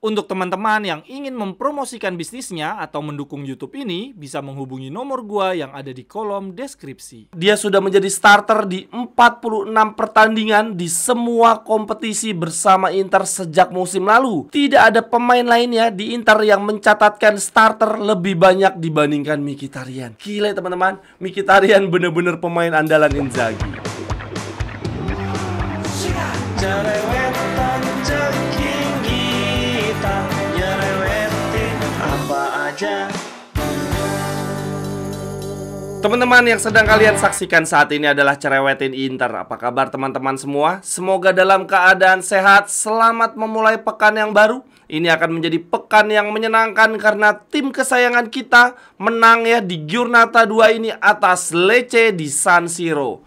Untuk teman-teman yang ingin mempromosikan bisnisnya atau mendukung YouTube ini, bisa menghubungi nomor gua yang ada di kolom deskripsi. Dia sudah menjadi starter di 46 pertandingan di semua kompetisi bersama Inter sejak musim lalu. Tidak ada pemain lainnya di Inter yang mencatatkan starter lebih banyak dibandingkan Mkhitaryan. Gila teman-teman, Mkhitaryan bener-bener pemain andalan Inzaghi. Teman-teman yang sedang kalian saksikan saat ini adalah Cerewetin Inter. Apa kabar teman-teman semua? Semoga dalam keadaan sehat. Selamat memulai pekan yang baru. Ini akan menjadi pekan yang menyenangkan karena tim kesayangan kita menang ya di Giornata 2 ini atas Lecce di San Siro.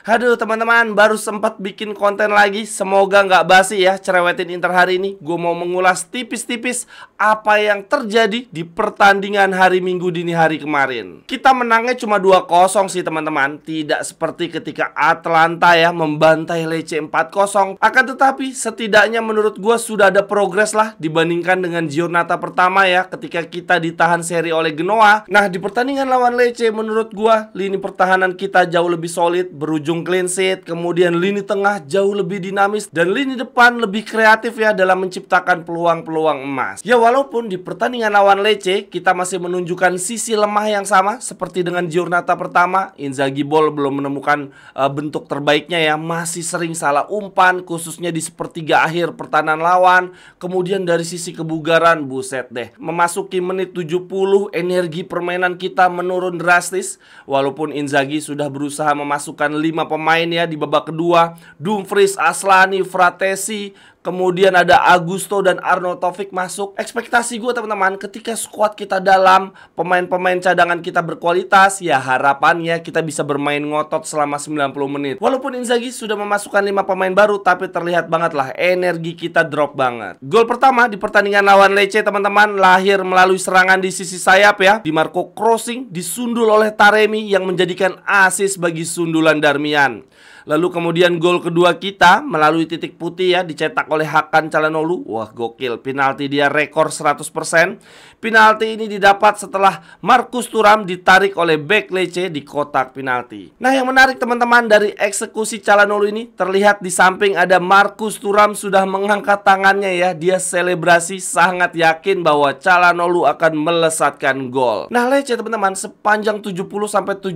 Aduh teman-teman, baru sempat bikin konten lagi. Semoga nggak basi ya Cerewetin Inter hari ini. Gue mau mengulas tipis-tipis apa yang terjadi di pertandingan hari Minggu dini hari kemarin. Kita menangnya cuma 2-0 sih teman-teman. Tidak seperti ketika Atalanta ya membantai Lecce 4-0. Akan tetapi setidaknya menurut gue sudah ada progres lah dibandingkan dengan Giornata pertama ya, ketika kita ditahan seri oleh Genoa. Nah di pertandingan lawan Lecce menurut gue lini pertahanan kita jauh lebih solid, berujung clean sheet, kemudian lini tengah jauh lebih dinamis, dan lini depan lebih kreatif ya dalam menciptakan peluang-peluang emas. Ya walaupun di pertandingan lawan Lecce kita masih menunjukkan sisi lemah yang sama seperti dengan Giornata pertama. Inzaghi Ball belum menemukan bentuk terbaiknya ya, masih sering salah umpan khususnya di sepertiga akhir pertahanan lawan. Kemudian dari sisi kebugaran, buset deh, memasuki menit 70 energi permainan kita menurun drastis. Walaupun Inzaghi sudah berusaha memasukkan 5 pemain ya di babak kedua, Dumfries, Aslani, Fratesi, kemudian ada Augusto dan Arnaud Taufik masuk. Ekspektasi gue teman-teman, ketika skuad kita dalam, pemain-pemain cadangan kita berkualitas, ya harapannya kita bisa bermain ngotot selama 90 menit. Walaupun Inzaghi sudah memasukkan 5 pemain baru, tapi terlihat banget lah energi kita drop banget. Gol pertama di pertandingan lawan Lecce teman-teman lahir melalui serangan di sisi sayap ya. Di Marco crossing disundul oleh Taremi yang menjadikan assist bagi sundulan Darmian. Lalu kemudian gol kedua kita melalui titik putih ya, dicetak oleh Hakan Calhanoglu. Wah gokil, penalti dia rekor 100%. Penalti ini didapat setelah Marcus Thuram ditarik oleh bek Lecce di kotak penalti. Nah yang menarik teman-teman, dari eksekusi Calhanoglu ini terlihat di samping ada Marcus Thuram sudah mengangkat tangannya ya. Dia selebrasi, sangat yakin bahwa Calhanoglu akan melesatkan gol. Nah Lecce teman-teman, sepanjang 70-75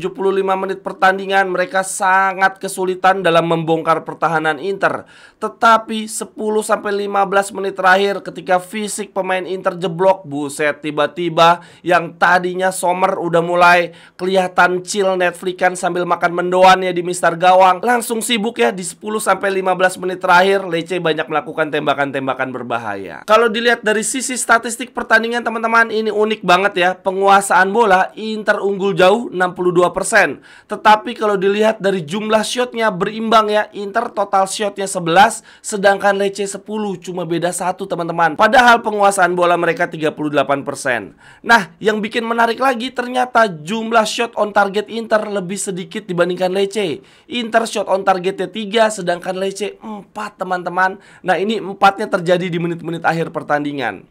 menit pertandingan mereka sangat kesulitan dalam membongkar pertahanan Inter. Tetapi 10-15 menit terakhir ketika fisik pemain Inter jeblok, buset, tiba-tiba yang tadinya Sommer udah mulai kelihatan chill Netflix-an sambil makan mendoan ya di mistar gawang, langsung sibuk ya di 10-15 menit terakhir Lecce banyak melakukan tembakan-tembakan berbahaya. Kalau dilihat dari sisi statistik pertandingan teman-teman, ini unik banget ya. Penguasaan bola Inter unggul jauh 62%. Tetapi kalau dilihat dari jumlah shotnya berimbang ya, Inter total shotnya 11, sedangkan Lecce 10, cuma beda 1 teman-teman. Padahal penguasaan bola mereka 38%. Nah, yang bikin menarik lagi ternyata jumlah shot on target Inter lebih sedikit dibandingkan Lecce. Inter shot on targetnya 3, sedangkan Lecce 4 teman-teman. Nah, ini 4-nya terjadi di menit-menit akhir pertandingan.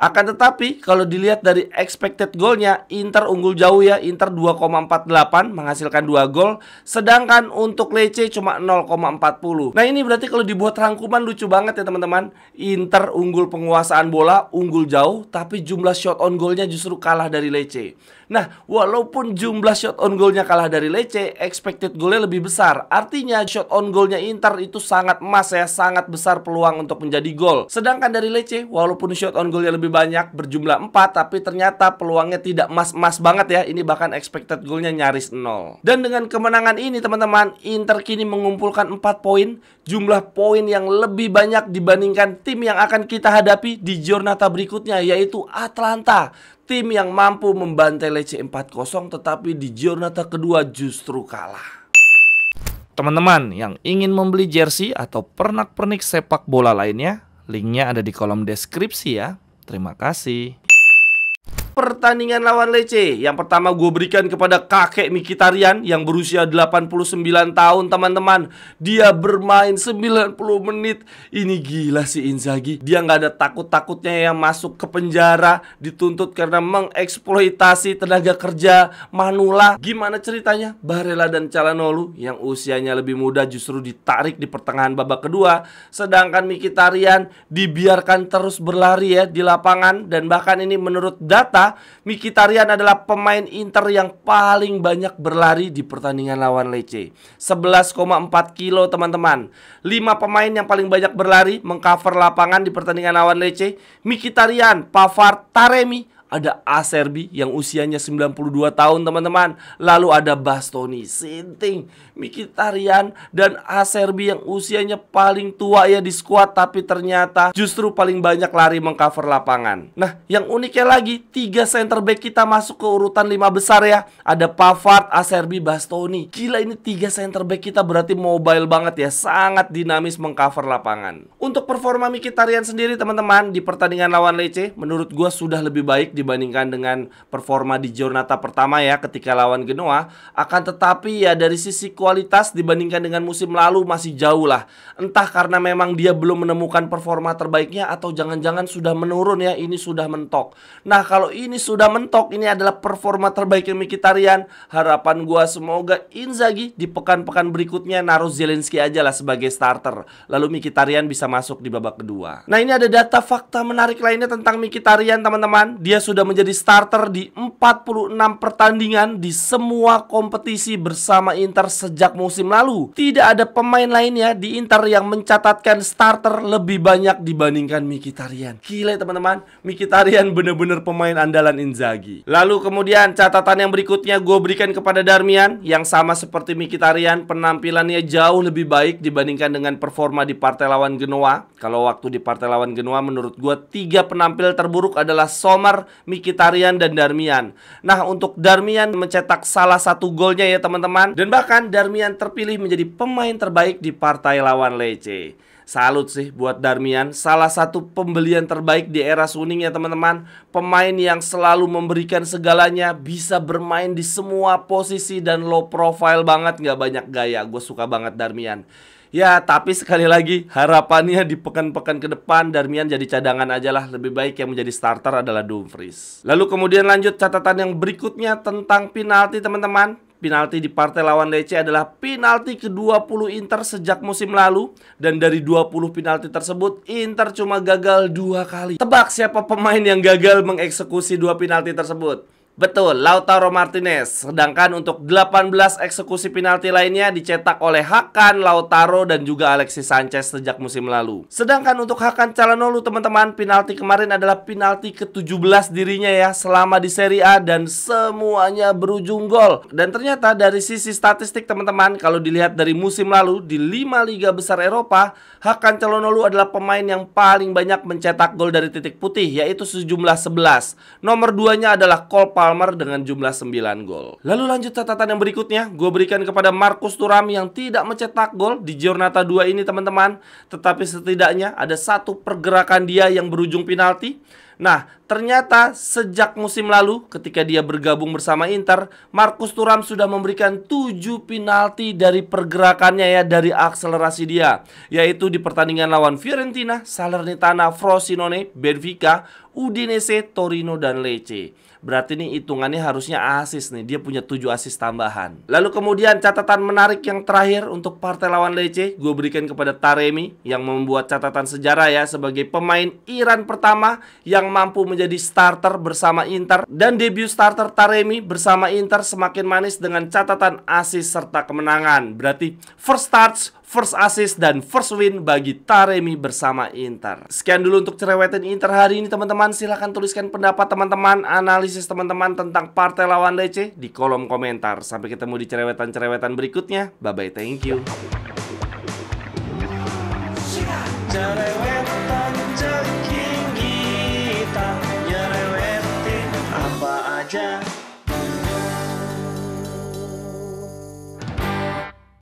Akan tetapi kalau dilihat dari expected goalnya, Inter unggul jauh ya. Inter 2,48 menghasilkan 2 gol, sedangkan untuk Lecce cuma 0,40. Nah ini berarti kalau dibuat rangkuman lucu banget ya teman-teman. Inter unggul penguasaan bola, unggul jauh, tapi jumlah shot on goalnya justru kalah dari Lecce. Nah walaupun jumlah shot on goalnya kalah dari Lecce, expected goalnya lebih besar. Artinya shot on goalnya Inter itu sangat emas ya, sangat besar peluang untuk menjadi gol. Sedangkan dari Lecce, walaupun shot on goalnya lebih banyak berjumlah 4, tapi ternyata peluangnya tidak emas-emas banget ya. Ini bahkan expected goalnya nyaris 0. Dan dengan kemenangan ini teman-teman, Inter kini mengumpulkan 4 poin, jumlah poin yang lebih banyak dibandingkan tim yang akan kita hadapi di Giornata berikutnya, yaitu Atalanta. Tim yang mampu membantai Lecce 4-0, tetapi di Giornata kedua justru kalah. Teman-teman yang ingin membeli jersey atau pernak-pernik sepak bola lainnya, linknya ada di kolom deskripsi ya. Terima kasih. Pertandingan lawan Lecce yang pertama gue berikan kepada kakek Mkhitaryan yang berusia 89 tahun teman-teman. Dia bermain 90 menit. Ini gila sih Inzaghi. Dia nggak ada takut-takutnya yang masuk ke penjara, dituntut karena mengeksploitasi tenaga kerja manula. Gimana ceritanya? Barella dan Calhanoglu yang usianya lebih muda justru ditarik di pertengahan babak kedua, sedangkan Mkhitaryan dibiarkan terus berlari ya di lapangan. Dan bahkan ini menurut data, Mkhitaryan adalah pemain Inter yang paling banyak berlari di pertandingan lawan Lecce, 11,4 kilo teman-teman. 5 pemain yang paling banyak berlari mengcover lapangan di pertandingan lawan Lecce: Mkhitaryan, Pavard, Taremi. Ada Acerbi yang usianya 92 tahun teman-teman. Lalu ada Bastoni, Sinting, Mkhitaryan, dan Acerbi yang usianya paling tua ya di skuad, tapi ternyata justru paling banyak lari mengcover lapangan. Nah, yang uniknya lagi, 3 center back kita masuk ke urutan 5 besar ya. Ada Pavard, Acerbi, Bastoni. Gila, ini 3 center back kita berarti mobile banget ya. Sangat dinamis mengcover lapangan. Untuk performa Mkhitaryan sendiri teman-teman di pertandingan lawan Lecce, menurut gue sudah lebih baik dibandingkan dengan performa di Giornata pertama ya ketika lawan Genoa. Akan tetapi ya dari sisi kualitas dibandingkan dengan musim lalu masih jauh lah. Entah karena memang dia belum menemukan performa terbaiknya atau jangan-jangan sudah menurun ya, ini sudah mentok. Nah, kalau ini sudah mentok, ini adalah performa terbaik Mkhitaryan. Harapan gua semoga Inzaghi di pekan-pekan berikutnya naruh Zielinski aja lah sebagai starter, lalu Mkhitaryan bisa masuk di babak kedua. Nah, ini ada data fakta menarik lainnya tentang Mkhitaryan teman-teman. Dia sudah menjadi starter di 46 pertandingan di semua kompetisi bersama Inter sejak musim lalu. Tidak ada pemain lainnya di Inter yang mencatatkan starter lebih banyak dibandingkan Mkhitaryan. Gila teman-teman, Mkhitaryan bener-bener pemain andalan Inzaghi. Lalu kemudian catatan yang berikutnya gue berikan kepada Darmian, yang sama seperti Mkhitaryan, penampilannya jauh lebih baik dibandingkan dengan performa di partai lawan Genoa. Kalau waktu di partai lawan Genoa menurut gue 3 penampil terburuk adalah Sommer, Mkhitaryan, dan Darmian. Nah, untuk Darmian mencetak salah satu golnya ya teman-teman. Dan bahkan Darmian terpilih menjadi pemain terbaik di partai lawan Lecce. Salut sih buat Darmian, salah satu pembelian terbaik di era Suning ya teman-teman. Pemain yang selalu memberikan segalanya, bisa bermain di semua posisi dan low profile banget, nggak banyak gaya. Gue suka banget Darmian. Ya, tapi sekali lagi harapannya di pekan-pekan ke depan Darmian jadi cadangan aja lah. Lebih baik yang menjadi starter adalah Dumfries. Lalu kemudian lanjut catatan yang berikutnya tentang penalti teman-teman. Penalti di partai lawan Lecce adalah penalti ke-20 Inter sejak musim lalu. Dan dari 20 penalti tersebut Inter cuma gagal 2 kali. Tebak siapa pemain yang gagal mengeksekusi 2 penalti tersebut? Betul, Lautaro Martinez. Sedangkan untuk 18 eksekusi penalti lainnya dicetak oleh Hakan, Lautaro, dan juga Alexis Sanchez sejak musim lalu. Sedangkan untuk Hakan Calhanoglu teman-teman, penalti kemarin adalah penalti ke-17 dirinya ya selama di Serie A, dan semuanya berujung gol. Dan ternyata dari sisi statistik teman-teman, kalau dilihat dari musim lalu di 5 liga besar Eropa, Hakan Calhanoglu adalah pemain yang paling banyak mencetak gol dari titik putih, yaitu sejumlah 11. Nomor 2-nya adalah Cole Palmer dengan jumlah 9 gol. Lalu lanjut catatan yang berikutnya, gue berikan kepada Marcus Thuram yang tidak mencetak gol di Giornata 2 ini teman-teman. Tetapi setidaknya ada satu pergerakan dia yang berujung penalti. Nah, ternyata sejak musim lalu ketika dia bergabung bersama Inter, Marcus Thuram sudah memberikan 7 penalti dari pergerakannya ya, dari akselerasi dia, yaitu di pertandingan lawan Fiorentina, Salernitana, Frosinone, Benfica, Udinese, Torino, dan Lecce. Berarti nih hitungannya harusnya asis nih. Dia punya 7 asis tambahan. Lalu kemudian catatan menarik yang terakhir untuk partai lawan Lecce, gue berikan kepada Taremi yang membuat catatan sejarah ya sebagai pemain Iran pertama yang mampu menjadi starter bersama Inter. Dan debut starter Taremi bersama Inter semakin manis dengan catatan asis serta kemenangan. Berarti first starts, first assist, dan first win bagi Taremi bersama Inter. Sekian dulu untuk cerewetan Inter hari ini teman-teman. Silahkan tuliskan pendapat teman-teman, analisis teman-teman tentang partai lawan Lecce di kolom komentar. Sampai ketemu di cerewetan-cerewetan berikutnya. Bye-bye, thank you.